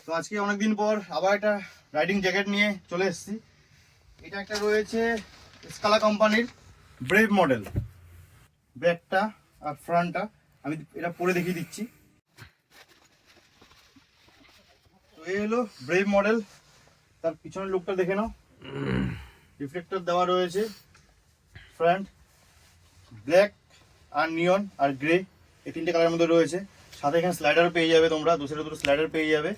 তো আজকে অনেকদিন পর আবার একটা রাইডিং জ্যাকেট নিয়ে চলে এসেছি। এটা একটা রয়েছে স্কালা কোম্পানির ব্রেভ মডেল। ব্যাকটা আর ফ্রন্টটা আমি এটা পরে দেখিয়ে দিচ্ছি। তো এই হলো ব্রেভ মডেল। তার পিছনের লুকটা দেখে নাও, রিফ্লেক্টর দেওয়া রয়েছে। ফ্রন্ট ব্ল্যাক আর নিয়ন আর গ্রে এই তিনটে কালারের মধ্যে রয়েছে। সাথে এখানে স্লাইডার পেয়ে যাবে, তোমরা দুটো স্লাইডার পেয়ে যাবে।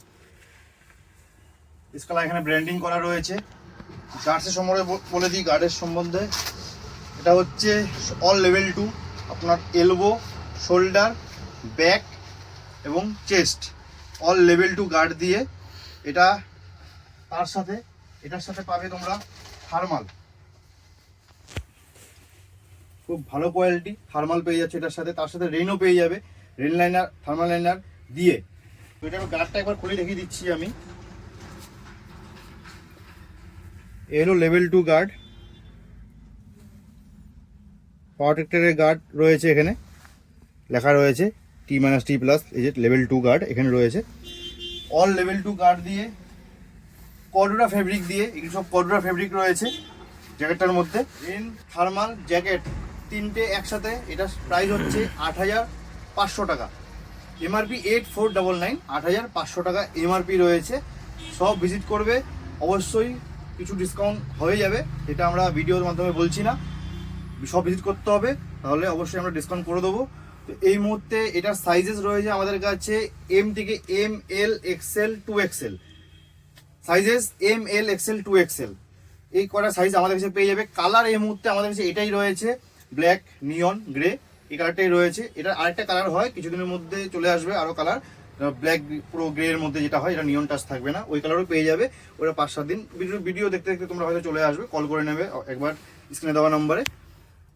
স্কালা এখানে ব্র্যান্ডিং করা রয়েছে। গার্ডসের সম্বন্ধে বলে দিই, গার্ডের সম্বন্ধে এটা হচ্ছে অল লেভেল 2। আপনার এলবো, শোল্ডার, ব্যাক এবং চেস্ট অল লেভেল 2 গার্ড দিয়ে এটা। তার সাথে এটার সাথে পাবে তোমরা থার্মাল, খুব ভালো কোয়ালিটি থার্মাল পেয়ে যাচ্ছে এটার সাথে। তার সাথে রেনও পেয়ে যাবে, রেন লাইনার, থার্মাল লাইনার দিয়ে। তো এটার গার্ডটা একবার খুলে দেখিয়ে দিচ্ছি আমি। এই হলো লেভেল 2 গার্ড, পাওয়ার ট্রেক্টরের গার্ড রয়েছে। এখানে লেখা রয়েছে T-T+, এই যে লেভেল 2 গার্ড এখানে রয়েছে। অল লেভেল 2 গার্ড দিয়ে, কর্ডুরা ফেব্রিক দিয়ে, এগুলো সব কর্ডুরা ফেব্রিক রয়েছে জ্যাকেটটার মধ্যে। রেন, থার্মাল, জ্যাকেট তিনটে একসাথে। এটা প্রাইস হচ্ছে 8,500 টাকা। এমআরপি 8499, 8,500 টাকা এমআরপি রয়েছে। সব ভিজিট করবে, অবশ্যই কিছু ডিসকাউন্ট হয়ে যাবে, এটা আমরা ভিডিওর মাধ্যমে বলছি না। সব ভিজিট করতে হবে, তাহলে অবশ্যই আমরা ডিসকাউন্ট করে দেবো। তো এই মুহূর্তে এটার সাইজেস রয়েছে আমাদের কাছে এম থেকে এম, এল, এক্সেল, 2XL সাইজেস। এম, এল, এক্সেল, 2XL এই কটা সাইজ আমাদের কাছে পেয়ে যাবে। কালার এই মুহূর্তে আমাদের কাছে এটাই রয়েছে, ব্ল্যাক, নিয়ন, গ্রে এই কালারটাই রয়েছে। এটা আরেকটা কালার হয়, কিছুদিনের মধ্যে চলে আসবে আরও কালার। ব্ল্যাক পুরো গ্রে এর মধ্যে যেটা হয়, এটা নিয়ন টাচ থাকবে না, ওই কালারও পেয়ে যাবে। ওটা 5-7 দিন ভিডিও দেখতে দেখতে তোমরা হয়তো চলে আসবে, কল করে নেবে একবার স্ক্রিনে দেওয়া নম্বরে।